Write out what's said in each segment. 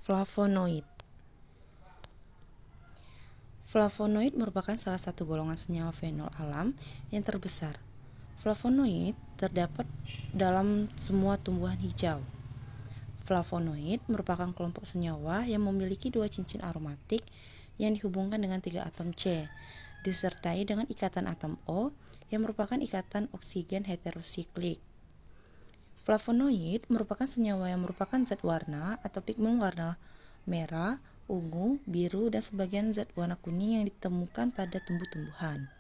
Flavonoid. Flavonoid merupakan salah satu golongan senyawa fenol alam yang terbesar. Flavonoid terdapat dalam semua tumbuhan hijau. Flavonoid merupakan kelompok senyawa yang memiliki dua cincin aromatik yang dihubungkan dengan 3 atom C, disertai dengan ikatan atom O yang merupakan ikatan oksigen heterosiklik. Flavonoid merupakan senyawa yang merupakan zat warna atau pigmen warna merah, ungu, biru, dan sebagian zat warna kuning yang ditemukan pada tumbuh-tumbuhan.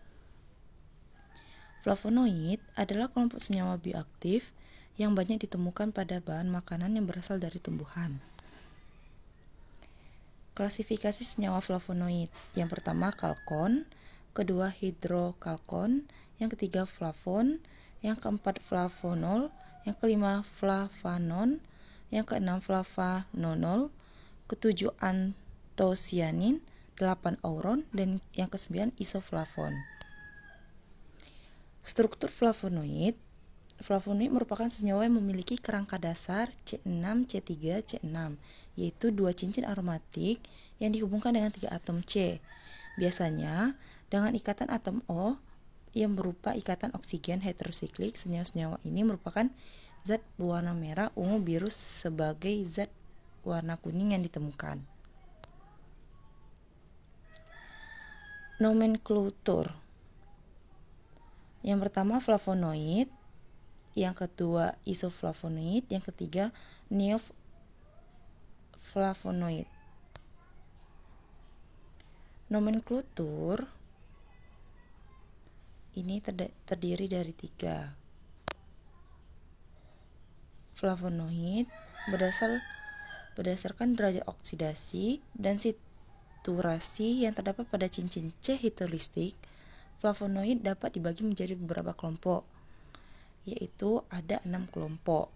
Flavonoid adalah kelompok senyawa bioaktif yang banyak ditemukan pada bahan makanan yang berasal dari tumbuhan. Klasifikasi senyawa flavonoid: yang pertama kalkon, kedua hidrokalkon, yang ketiga flavon, yang keempat flavonol, yang kelima flavanon, yang keenam flavanonol, ketujuh antosianin, 8 auron, dan yang kesembilan isoflavon. Struktur flavonoid. Flavonoid merupakan senyawa yang memiliki kerangka dasar C6, C3, C6, yaitu dua cincin aromatik yang dihubungkan dengan 3 atom C. Biasanya dengan ikatan atom O yang berupa ikatan oksigen heterosiklik. Senyawa-senyawa ini merupakan zat berwarna merah, ungu, biru sebagai zat warna kuning yang ditemukan. Nomenklatur. Yang pertama flavonoid, yang kedua isoflavonoid, yang ketiga neoflavonoid. Nomenklatur ini terdiri dari 3. Flavonoid berdasarkan derajat oksidasi dan saturasi yang terdapat pada cincin C hidrolistik. Flavonoid dapat dibagi menjadi beberapa kelompok, yaitu ada 6 kelompok.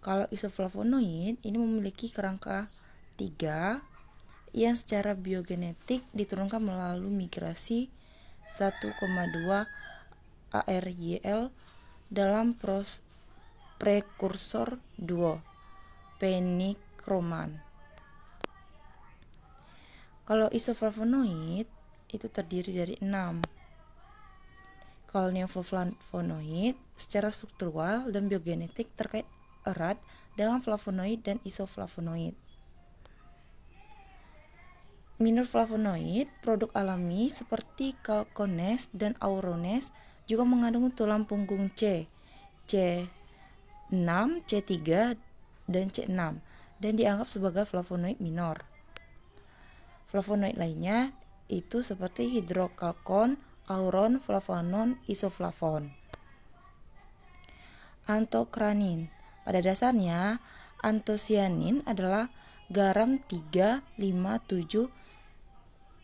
Kalau isoflavonoid ini memiliki kerangka 3 yang secara biogenetik diturunkan melalui migrasi 1,2 ARYL dalam prekursor duo penikroman. Kalau isoflavonoid itu terdiri dari 6. Kalau neoflavonoid secara struktural dan biogenetik terkait erat dengan flavonoid dan isoflavonoid. Minor flavonoid, produk alami seperti kalkones dan aurones juga mengandung tulang punggung C, C6, C3, dan C6 dan dianggap sebagai flavonoid minor. Flavonoid lainnya itu seperti hidrokalkon, auron, flavanon, isoflavon. Antokranin. Pada dasarnya, antosianin adalah garam 3,5,7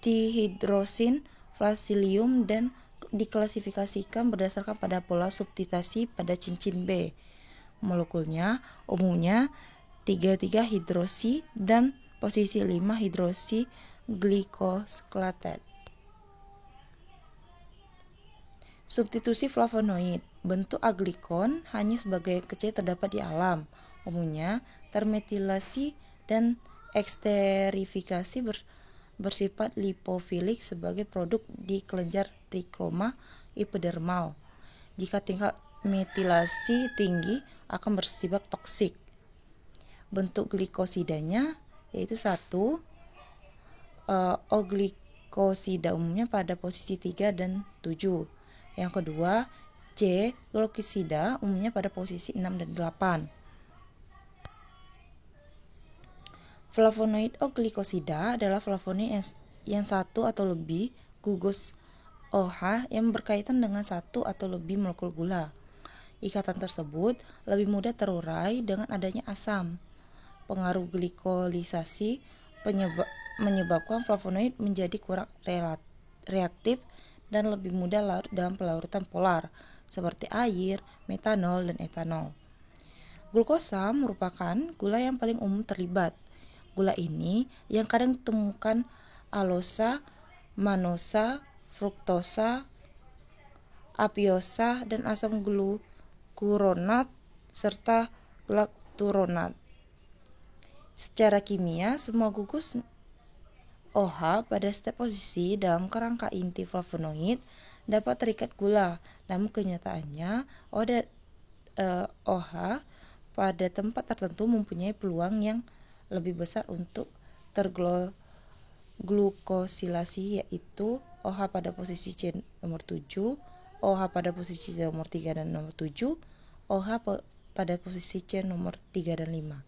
dihidrosin flasilium dan diklasifikasikan berdasarkan pada pola subtitasi pada cincin B. Molekulnya umumnya 3,3 hidroksi dan posisi 5 hidroksi glikosklatat. Substitusi flavonoid. Bentuk aglikon hanya sebagai kecil terdapat di alam. Umumnya termetilasi dan eksterifikasi bersifat lipofilik sebagai produk di kelenjar trikroma epidermal. Jika tingkat metilasi tinggi akan bersifat toksik. Bentuk glikosidanya yaitu 1 O-glikosida umumnya pada posisi 3 dan 7. Yang kedua C-glikosida umumnya pada posisi 6 dan 8. Flavonoid O-glikosida adalah flavonoid yang satu atau lebih gugus OH yang berkaitan dengan satu atau lebih molekul gula. Ikatan tersebut lebih mudah terurai dengan adanya asam. Pengaruh glikolisasi menyebabkan flavonoid menjadi kurang reaktif dan lebih mudah larut dalam pelarutan polar seperti air, metanol, dan etanol. Glukosa merupakan gula yang paling umum terlibat. Gula ini yang kadang ditemukan alosa, manosa, fruktosa, apiosa, dan asam glukuronat serta galakturonat. Secara kimia, semua gugus OH pada setiap posisi dalam kerangka inti flavonoid dapat terikat gula. Namun kenyataannya, OH pada tempat tertentu mempunyai peluang yang lebih besar untuk terglukosilasi, yaitu OH pada posisi C nomor 7, OH pada posisi nomor 3 dan nomor 7, OH pada posisi C nomor 3 dan 5.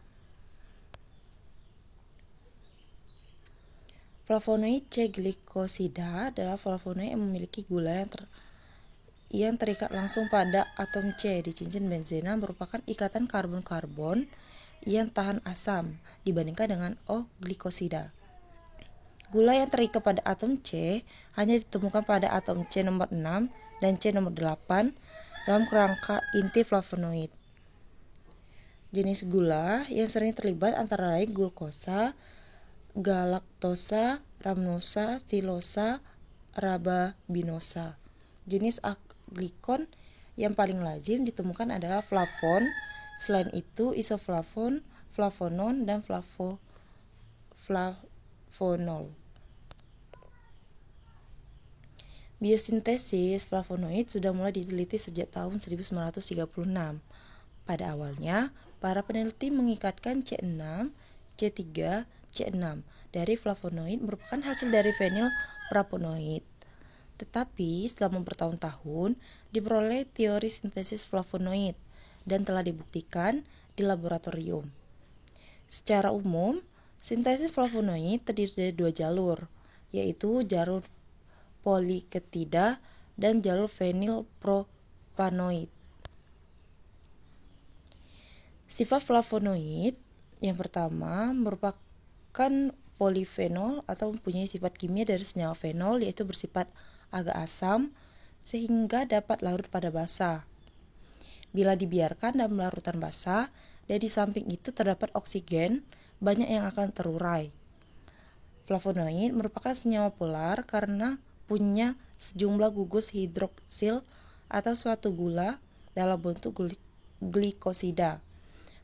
Flavonoid C-glikosida adalah flavonoid yang memiliki gula yang terikat langsung pada atom C di cincin benzena, merupakan ikatan karbon-karbon yang tahan asam dibandingkan dengan O-glikosida. Gula yang terikat pada atom C hanya ditemukan pada atom C nomor 6 dan C nomor 8 dalam kerangka inti flavonoid. Jenis gula yang sering terlibat antara lain glukosa, galaktosa, ramnosa, silosa, arabinosa. Jenis aglikon yang paling lazim ditemukan adalah flavon. Selain itu, isoflavon, flavonon, dan flavonol. Biosintesis flavonoid sudah mulai diteliti sejak tahun 1936. Pada awalnya, para peneliti mengikatkan C6, C3, C6 dari flavonoid merupakan hasil dari fenil flavonoid. Tetapi setelah bertahun-tahun diperoleh teori sintesis flavonoid dan telah dibuktikan di laboratorium. Secara umum, sintesis flavonoid terdiri dari dua jalur, yaitu jalur poliketida dan jalur fenilpropanoid. Sifat flavonoid yang pertama merupakan polifenol atau mempunyai sifat kimia dari senyawa fenol, yaitu bersifat agak asam sehingga dapat larut pada basa bila dibiarkan dalam larutan basa, dan di samping itu terdapat oksigen banyak yang akan terurai. Flavonoid merupakan senyawa polar karena punya sejumlah gugus hidroksil atau suatu gula dalam bentuk glikosida.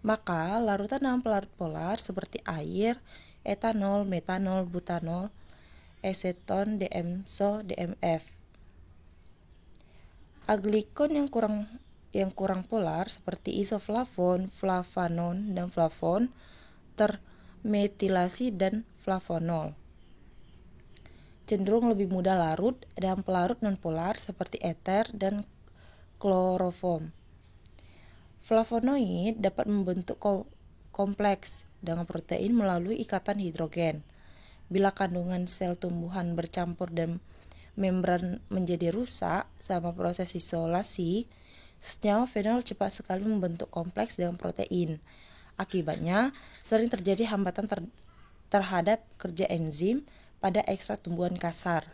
Maka larutan dalam pelarut polar seperti air, etanol, metanol, butanol, aseton, DMSO, DMF. Aglikon yang kurang polar seperti isoflavon, flavanon, dan flavon termetilasi dan flavonol. Cenderung lebih mudah larut dalam pelarut nonpolar seperti eter dan kloroform. Flavonoid dapat membentuk kompleks dengan protein melalui ikatan hidrogen. Bila kandungan sel tumbuhan bercampur dan membran menjadi rusak selama proses isolasi, senyawa fenol cepat sekali membentuk kompleks dengan protein. Akibatnya, sering terjadi hambatan terhadap kerja enzim pada ekstrak tumbuhan kasar.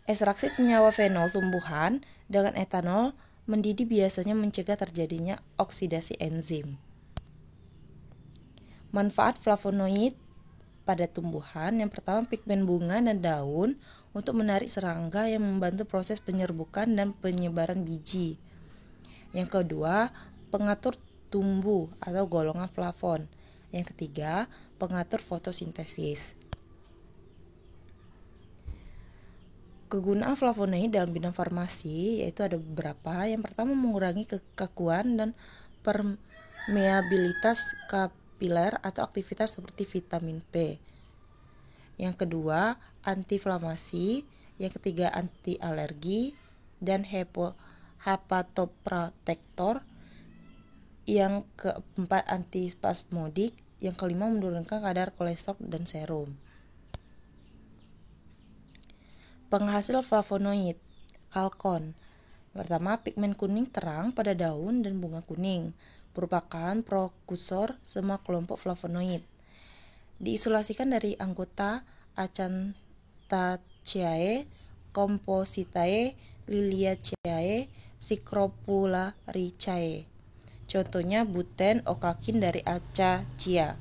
Ekstraksi senyawa fenol tumbuhan dengan etanol mendidih biasanya mencegah terjadinya oksidasi enzim. Manfaat flavonoid pada tumbuhan: yang pertama, pigmen bunga dan daun untuk menarik serangga yang membantu proses penyerbukan dan penyebaran biji. Yang kedua, pengatur tumbuh atau golongan flavon. Yang ketiga, pengatur fotosintesis. Kegunaan flavonoid dalam bidang farmasi yaitu ada beberapa. Yang pertama, mengurangi kekakuan dan permeabilitas kapiler atau aktivitas seperti vitamin P. Yang kedua, antiinflamasi. Yang ketiga, anti alergi dan hepatoprotektor. Yang keempat, antispasmodik. Yang kelima, menurunkan kadar kolesterol dan serum. Penghasil flavonoid: kalkon. Pertama, pigmen kuning terang pada daun dan bunga kuning merupakan prekursor semua kelompok flavonoid. Diisolasikan dari anggota Acanthaceae, Compositae, Liliaceae, Scrofularicae. Contohnya buten, okakin dari Acacia.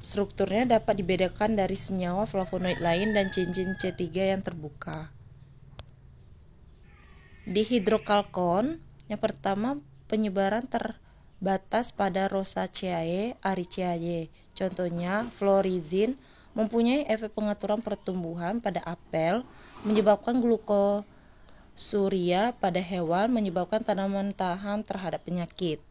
Strukturnya dapat dibedakan dari senyawa flavonoid lain dan cincin C3 yang terbuka. Dihidrokalkon, yang pertama, penyebaran batas pada Rosaceae ericeae. Contohnya, florizin mempunyai efek pengaturan pertumbuhan pada apel, menyebabkan glukosuria pada hewan, menyebabkan tanaman tahan terhadap penyakit.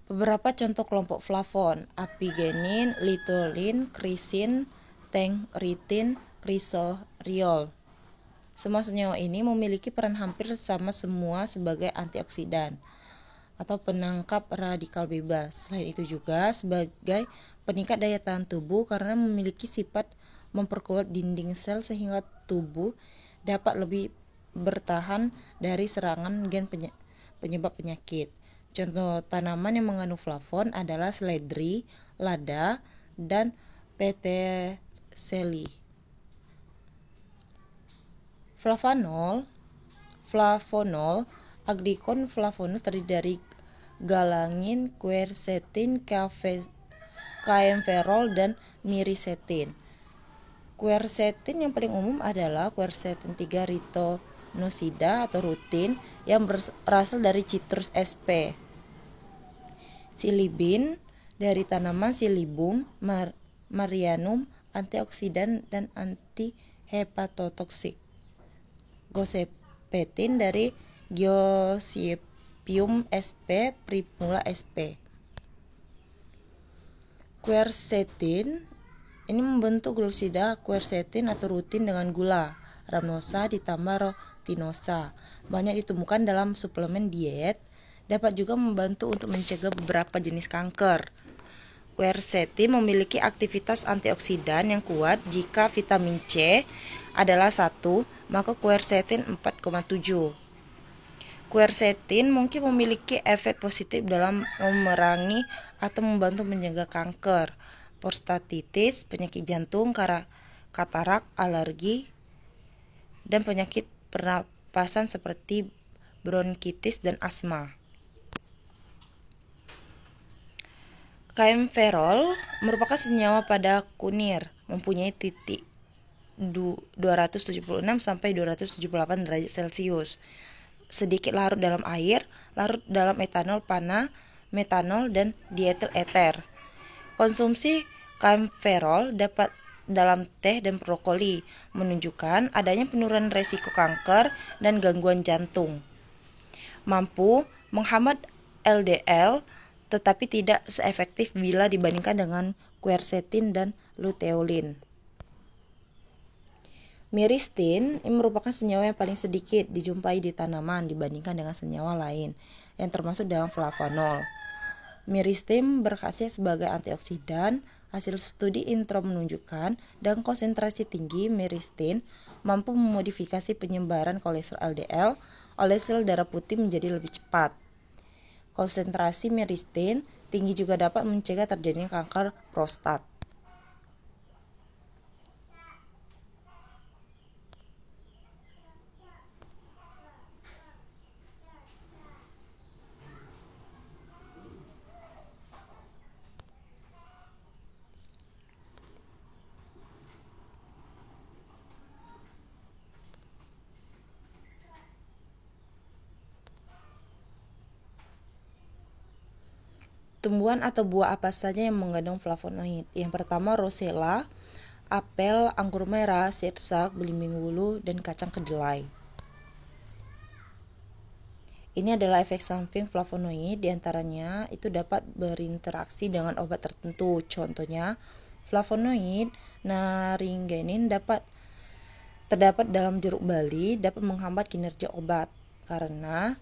Beberapa contoh kelompok flavon: apigenin, litolin, krisin, tengritin, krisoriol. Semua senyawa ini memiliki peran hampir sama semua sebagai antioksidan atau penangkap radikal bebas. Selain itu juga sebagai peningkat daya tahan tubuh karena memiliki sifat memperkuat dinding sel sehingga tubuh dapat lebih bertahan dari serangan gen penyebab penyakit. Contoh tanaman yang mengandung flavon adalah seledri, lada, dan peterselie. Flavonol, aglikon flavonol terdiri dari galangin, quercetin, kaempferol, dan miricetin. Quercetin yang paling umum adalah quercetin 3 ritinosida atau rutin yang berasal dari Citrus sp. Silibin dari tanaman Silybum marianum, antioksidan dan antihepatotoksik. Gosepetin dari Gossypium sp. primula sp. Quercetin ini membentuk glukosida quercetin atau rutin dengan gula rhamnosa ditambah rutinosa. Banyak ditemukan dalam suplemen diet, dapat juga membantu untuk mencegah beberapa jenis kanker. Quercetin memiliki aktivitas antioksidan yang kuat. Jika vitamin C adalah 1, maka quercetin 4,7. Quercetin mungkin memiliki efek positif dalam memerangi atau membantu mencegah kanker, prostatitis, penyakit jantung, katarak, alergi, dan penyakit pernapasan seperti bronkitis dan asma. Kaempferol merupakan senyawa pada kunir, mempunyai titik 276 sampai 278 derajat Celcius. Sedikit larut dalam air, larut dalam etanol, panah, metanol, dan dietil eter. Konsumsi kaempferol dapat dalam teh dan brokoli menunjukkan adanya penurunan resiko kanker dan gangguan jantung. Mampu menghambat LDL tetapi tidak seefektif bila dibandingkan dengan quercetin dan luteolin. Myristin ini merupakan senyawa yang paling sedikit dijumpai di tanaman dibandingkan dengan senyawa lain yang termasuk dalam flavonol. Myristin berkhasiat sebagai antioksidan. Hasil studi intro menunjukkan dan konsentrasi tinggi myristin mampu memodifikasi penyebaran kolesterol LDL oleh sel darah putih menjadi lebih cepat. Konsentrasi myristin tinggi juga dapat mencegah terjadinya kanker prostat. Tumbuhan atau buah apa saja yang mengandung flavonoid? Yang pertama rosella, apel, anggur merah, sirsak, belimbing wulu, dan kacang kedelai. Ini adalah efek samping flavonoid, diantaranya itu dapat berinteraksi dengan obat tertentu. Contohnya, flavonoid naringenin terdapat dalam jeruk bali dapat menghambat kinerja obat karena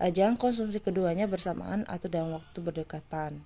jangan konsumsi keduanya bersamaan atau dalam waktu berdekatan.